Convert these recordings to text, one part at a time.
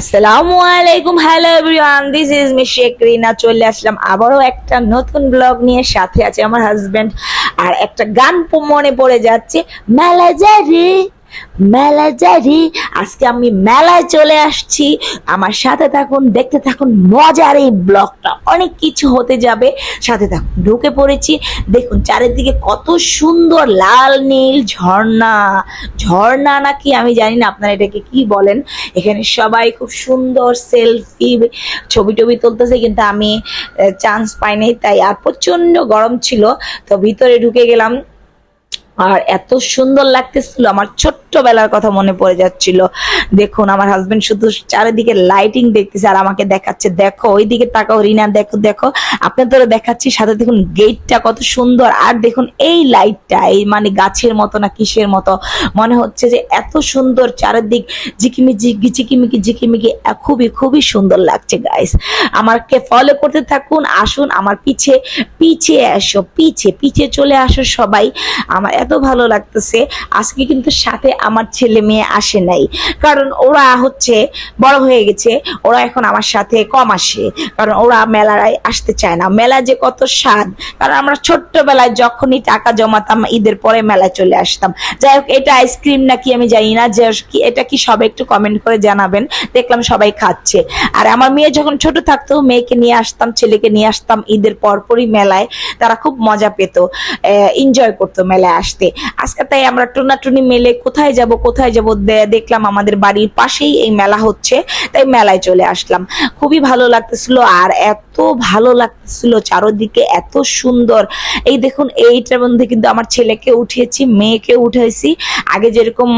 আসসালামু আলাইকুম, hello everyone, this is me Sheikh Rina. চলে আসলাম আবারও একটা নতুন ব্লগ নিয়ে। সাথে আছে আমার হাজবেন্ড, আর একটা গান মনে পড়ে যাচ্ছে, মেলা যারি মেলা যারি। আজকে আমি মেলায় চলে আসছি, আমার সাথে থাকুন, দেখতে থাকুন মজার এই ব্লগটা, অনেক কিছু হতে যাবে, সাথে থাকুন। ঢুকে পড়েছি, দেখুন চারিদিকে কত সুন্দর লাল নীল ঝর্ণা। ঝর্ণা নাকি আমি জানি না আপনারা এটাকে কি বলেন। এখানে সবাই খুব সুন্দর সেলফি ছবি টবি তুলতেছে, কিন্তু আমি চান্স পাইনি তাই। আর প্রচন্ড গরম ছিল, তো ভিতরে ঢুকে গেলাম, আর এত সুন্দর লাগতেছিল, আমার ছোট্টবেলার কথা মনে পড়ে যাচ্ছিল। দেখুন আমার হাজবেন্ড শুধু চারিদিকে লাইটিং দেখতেছে আর আমাকে দেখাচ্ছে, দেখো ওইদিকে তাকাও রিনা, দেখো দেখো আপনাদেরও দেখাচ্ছি। সাথে দেখুন গেটটা কত সুন্দর, আর দেখুন এই লাইটটা, এই মানে গাছের মতো না কিসের মতো মনে হচ্ছে যে এত সুন্দর, চারিদিক ঝিকিমিকি ঝিকিমিকি ঝিকিমিকি, খুবই খুবই সুন্দর লাগছে গাইস। আমাকে ফলো করতে থাকুন, আসুন আমার পিছে পিছে আসো, পিছে পিছে চলে আসো সবাই। আমার এত ভালো লাগতেছে। আজকে কিন্তু সাথে আমার ছেলে মেয়ে আসে নাই, কারণ ওরা হচ্ছে বড় হয়ে গেছে, ওরা এখন আমার সাথে কম আসে, কারণ ওরা মেলায় আসতে চায় না। মেলা যে কত স্বাদ, কারণ আমরা ছোট্টবেলায় যখনই টাকা জমাতাম ঈদের পরে মেলায় চলে আসতাম। যাই হোক, এটা আইসক্রিম নাকি আমি জানি না, যে এটা কি সবাই একটু কমেন্ট করে জানাবেন। দেখলাম সবাই খাচ্ছে। আর আমার মেয়ে যখন ছোট থাকতো, মেয়েকে নিয়ে আসতাম, ছেলেকে নিয়ে আসতাম ঈদের পরপরই মেলায়, তারা খুব মজা পেত, এনজয় করতো মেলায় আসতে। আজকে তাই আমরা টুনাটুনি মেলে কোথায় যাব কোথায় যাব, দেখলাম আমাদের বাড়ির পাশেই এই মেলা হচ্ছে, তাই মেলায় চলে আসলাম। খুবই ভালো লাগতেছিল, আর এত ভালো লাগতেছিল, চারদিকে এত সুন্দর। এই দেখুন এইটার মধ্যে কিন্তু আমার ছেলেকে উঠিয়েছি, মেয়েকে উঠাইছি। আগে যেরকম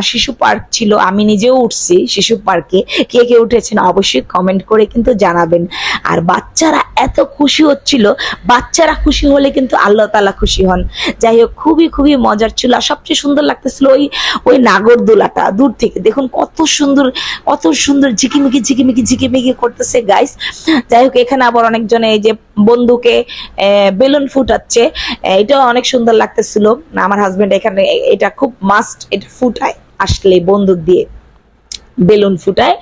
শিশু পার্ক ছিল, আমি নিজেও উঠছি শিশু পার্কে। কে কে উঠেছেন অবশ্যই কমেন্ট করে কিন্তু জানাবেন। আর বাচ্চারা এত খুশি হচ্ছিল, বাচ্চারা খুশি হলে কিন্তু আল্লাহ তাআলা খুশি হন। যাই হোক, খুবই খুবই মজার ছিল। আর সবচেয়ে সুন্দর লাগতেছিল ওই ওই নাগরদোলাটা দূর থেকে, দেখুন কত সুন্দর, কত সুন্দর ঝিকিমিকি ঝিকিমিকি ঝিকিমিকি করতেছে গাইস। যাই হোক, এখানে আবার অনেকজন এই যে বন্ধুকে বেলুন ফুটাচ্ছে, এটাও অনেক সুন্দর লাগতেছিল। আমার হাজবেন্ড এখানে এটা খুব মাস্ট, এটা ফুটায় আসলে বন্দুক দিয়ে বেলুন ফুটায়।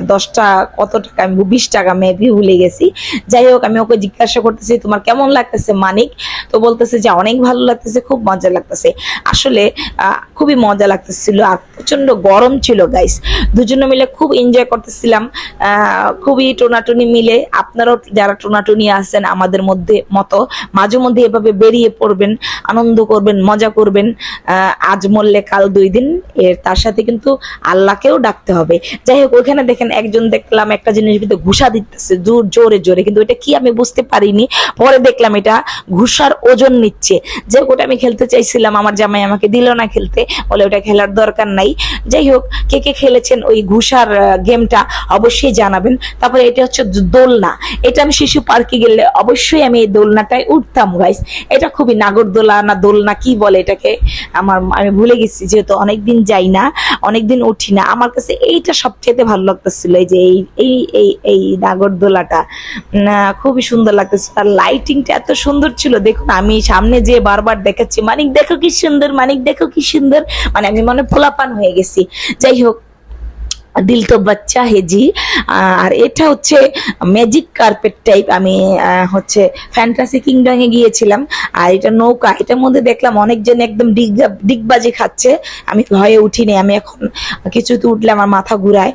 10টা কত টাকা, আমি 20 টাকা মেবি ভুলে গেছি। যাই হোক, আমি ওকে জিজ্ঞাসা করতেছি তোমার কেমন লাগতেছে মানিক, তো বলতেছে যে অনেক ভালো লাগতেছে, খুব মজা লাগতেছে। আসলে খুবই মজা লাগতেছিল, আর প্রচন্ড গরম ছিল গাইস। দুজনে মিলে খুব এনজয় করতেছিলাম, খুবই টোনাটুনি মিলে। আপনারাও যারা টোনাটুনি আছেন আমাদের মধ্যে মতো, মাঝে মধ্যে এভাবে বেরিয়ে পড়বেন, আনন্দ করবেন, মজা করবেন। আজ মরলে কাল 2 দিন, এর তার সাথে কিন্তু আল্লাহকেও ডাকতে হবে। যাই হোক, ওইখানে দেখেন একজন দেখলাম একটা জিনিস ভিতরে ঘুষা দিতেছে জোরে জোরে, কিন্তু এটা কি আমি বুঝতে পারিনি। পরে দেখলাম এটা ঘুষার ওজন নিচ্ছে। যে ওটা আমি খেলতে চাইছিলাম, আমার জামাই আমাকে দিল না খেলতে, বলে ওটা খেলার দরকার নাই। যাই হোক, কে কে খেলেছেন ওই ঘুষার গেমটা অবশ্যই জানাবেন। তারপরে এটা হচ্ছে দোলনা, এটা আমি শিশু পার্কে গেলে অবশ্যই আমি এই দোলনাটায় উঠতাম গাইস। এটা খুবই নাগরদোলা না দোলনা কি বলে এটাকে, আমি ভুলে গেছি, যেহেতু অনেকদিন যাই না, অনেকদিন উঠি না। আমার কাছে এইটা সবচেয়ে ভালো লাগতেছিল, এই যে এই এই এই নাগরদোলাটা খুবই সুন্দর লাগতেছিল। আর লাইটিংটা এত সুন্দর ছিল, দেখুন আমি সামনে যে বারবার দেখাচ্ছি মানিক দেখো কি সুন্দর, মানিক দেখো কি সুন্দর, মানে আমি মনে পোলাপান হয়ে গেছি। যাই হোক, দিল তো বাচ্চা হেজি। আর এটা হচ্ছে ম্যাজিক কার্পেট টাইপ। আমি হচ্ছে ফ্যান্টাসি কিংডমে গিয়েছিলাম, আর এটা নৌকা, এটার মধ্যে দেখলাম অনেকজন একদম ডিগবাজি খাচ্ছে। আমি ভয়ে উঠিনি, আমি এখন কিছুতে উঠলে আমার মাথা ঘুরায়।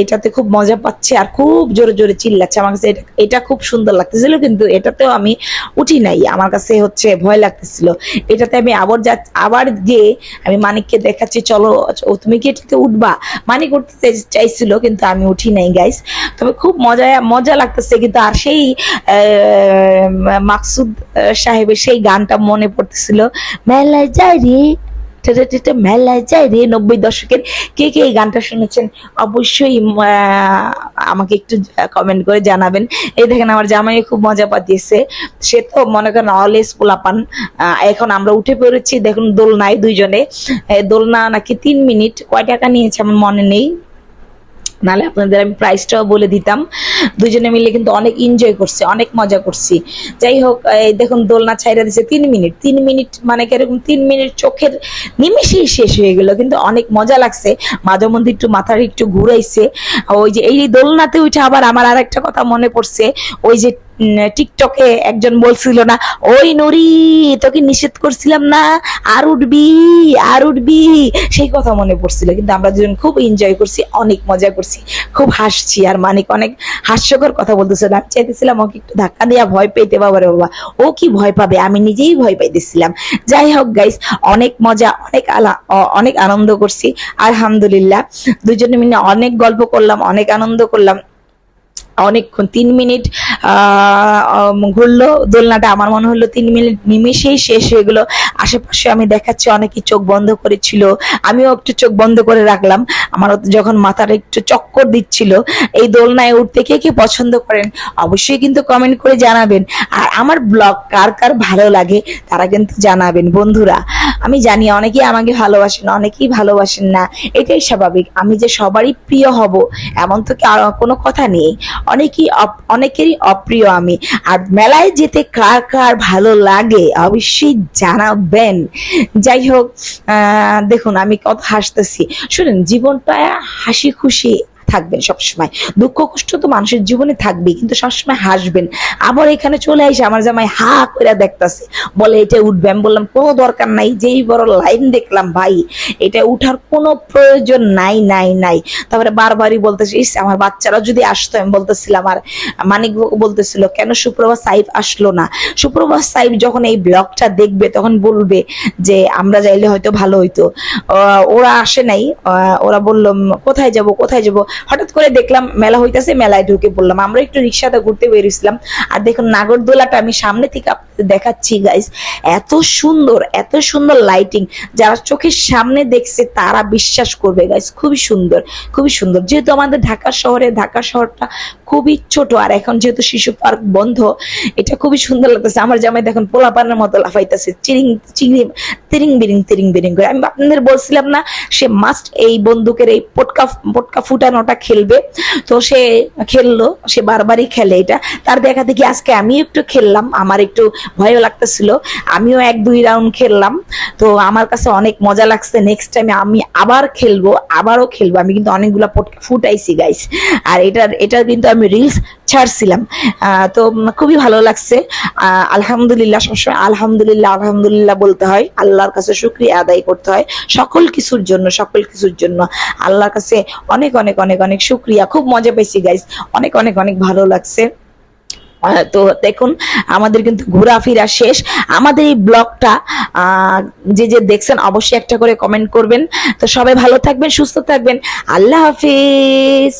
এটাতে খুব মজা পাচ্ছে, আর খুব জোরে জোরে চিল্লাচ্ছে। আমার কাছে এটা খুব সুন্দর লাগতেছিল, কিন্তু এটাতেও আমি উঠি নাই, আমার কাছে হচ্ছে ভয় লাগতেছিল। এটাতে আমি আবার গিয়ে আমি মানিককে দেখাচ্ছি, চলো তুমি কি এটাতে উঠবা। মানিক উঠতে চাইছিল, কিন্তু আমি উঠি নাই গাইস। তবে খুব মজা লাগতেছে কিন্তু। আর সেই মাকসুদ সাহেবের সেই গানটা মনে পড়তেছিল, মেলায় যাই রে মেলায় যাই রে, 90 দশকের। কে কে এই গানটা শুনেছেন অবশ্যই আমাকে একটু কমেন্ট করে জানাবেন। এই দেখেন আমার জামাই খুব মজা পাতিয়েছে, সে তো মনে করেন অলওয়েজ পোলাপান। এখন আমরা উঠে পড়েছি, দেখুন দোলনায় দুইজনে। দোলনা নাকি 3 মিনিট, কয় টাকা নিয়েছে আমার মনে নেই, নাহলে আপনাদের আমি প্রাইসটাও বলে দিতাম। দুজনে মিলে কিন্তু অনেক এনজয় করছি, অনেক মজা করছি। যাই হোক, এই দেখুন দোলনা ছাইরা দিছে 3 মিনিট, 3 মিনিট মানে কিরকম 3 মিনিট চোখের নিমেষেই শেষ হয়ে গেল, কিন্তু অনেক মজা লাগছে। মাঝে মধ্যে একটু মাথাটা একটু ঘুরাইছে। ওই যে এই দোলনাতে উঠে আবার আমার আর একটা কথা মনে পড়ছে, ওই যে টিকটকে একজন বলছিল না, ওই নুরি তোকে নিষেধ করছিলাম না, আর উঠবি আর উঠবি, সেই কথা মনে পড়ছিল। কিন্তু আমরা দুজন খুব এনজয় করছি, অনেক মজা করছি, খুব হাসছি। আর মানিক অনেক হাস্যকর কথা বলতেছিল, আমি চাইতেছিলাম ওকে একটু ধাক্কা দিয়া ভয় পেতে, বাবারে বাবা ও কি ভয় পাবে, আমি নিজেই ভয় পাইতেছিলাম। যাই হোক গাইস, অনেক মজা, অনেক আনন্দ করছি আলহামদুলিল্লাহ। দুজনে মিলে অনেক গল্প করলাম, অনেক আনন্দ করলাম অনেকক্ষণ। 3 মিনিট ঘুরলো দোলনাটা, আমার মনে হলো 3 মিনিট নিমেষেই শেষ হয়ে গেলো। আশেপাশে আমি দেখাচ্ছি অনেকে চোখ বন্ধ করেছিল, আমিও একটু চোখ বন্ধ করে রাখলাম। আমারও যখন মাথাটা একটু চক্কর দিচ্ছিল। এই দোলনায় উঠতে কে কে পছন্দ করেন অবশ্যই কিন্তু কমেন্ট করে জানাবেন। আর আমার ব্লগ কার কার ভালো লাগে তারা কিন্তু জানাবেন বন্ধুরা। আমি জানি অনেকেই আমাকে ভালোবাসেন, অনেকেই ভালোবাসেন না, এটাই স্বাভাবিক। আমি যে সবারই প্রিয় হব এমন তো কোনো কথা নেই, অনেকেরই অপ্রিয় আমি। আর মেলায় যেতে কার কার ভালো লাগে অবশ্যই জানাবেন। যাই হোক, দেখুন আমি কত হাসতেছি। শুনেন, জীবনটা হাসি খুশি থাকবেন সবসময়। দুঃখ কষ্ট তো মানুষের জীবনে থাকবেই, কিন্তু সবসময় হাসবেন। আবার এখানে চলে আসে আমার জামাই হা করে দেখতেছে, বলে এটা উঠবে। আমি বললাম কোনো দরকার নাই, যেই বড় লাইন দেখলাম ভাই, এটা উঠার কোনো প্রয়োজন নাই নাই নাই। তারপরে বারবারই বলতেছে, ইস আমার বাচ্চারা যদি আসতো। আমি বলতেছিলাম, আর মানিক বলতেছিল কেন সুপ্রভা সাইফ আসলো না। সুপ্রভা সাইফ যখন এই ব্লগটা দেখবে তখন বলবে যে আমরা যাইলে হয়তো ভালো হইতো। ওরা আসে নাই, ওরা বললো কোথায় যাব কোথায় যাব। হঠাৎ করে দেখলাম মেলা হইতাছে, মেলায় ঢুকে পড়লাম। আমরা একটু রিক্সাতে ঘুরতে বেরিয়েছিলাম। আর দেখুন নাগরদোলাটা আমি সামনে থেকে আপনাদের দেখাচ্ছি গাইস, এত সুন্দর, এত সুন্দর লাইটিং। যারা চোখের সামনে দেখছে তারা বিশ্বাস করবে গাইস, খুবই সুন্দর, খুবই সুন্দর। যেহেতু আমাদের ঢাকা শহরটা খুবই ছোট, আর এখন যেহেতু শিশু পার্ক বন্ধ, এটা খুবই সুন্দর লাগতেছে। আমার জামাই দেখুন পোলাপানের মতো লাফাইতেছে, তিরিং বিরিং করে। আমি আপনাদের বলছিলাম না, সে মাস্ট এই বন্দুকের এই পটকা ফুটানোটা খেলবে, তো সে খেললো, সে বারবারই খেলে এটা। তার দেখা দেখি আজকে আমি একটু খেললাম, আমার একটু ভয়ও লাগতেছিল, আমিও 1-2 রাউন্ড খেললাম। তো আমার কাছে অনেক মজা লাগছে। নেক্সট টাইমে আমি আবারও খেলবো। আমি কিন্তু অনেকগুলা পটকা ফুটাইছি গাইস, আর এটা কিন্তু আমি রিলস ছাড়ছিলাম। তো খুবই ভালো লাগছে। আলহামদুলিল্লাহ, সবসময় আলহামদুলিল্লাহ বলতে হয়, আল্লাহর কাছে শুকরিয়া আদায় করতে হয় সকল কিছুর জন্য। আল্লাহর কাছে অনেক অনেক অনেক অনেক শুকরিয়া। খুব মজা পেয়েছি গাইস, অনেক অনেক অনেক ভালো লাগছে। তো দেখুন আমাদের কিন্তু ঘোরাফেরা শেষ। আমাদের এই ব্লগটা যে দেখছেন অবশ্যই একটা করে কমেন্ট করবেন। তো সবাই ভালো থাকবেন, সুস্থ থাকবেন। আল্লাহ হাফিজ।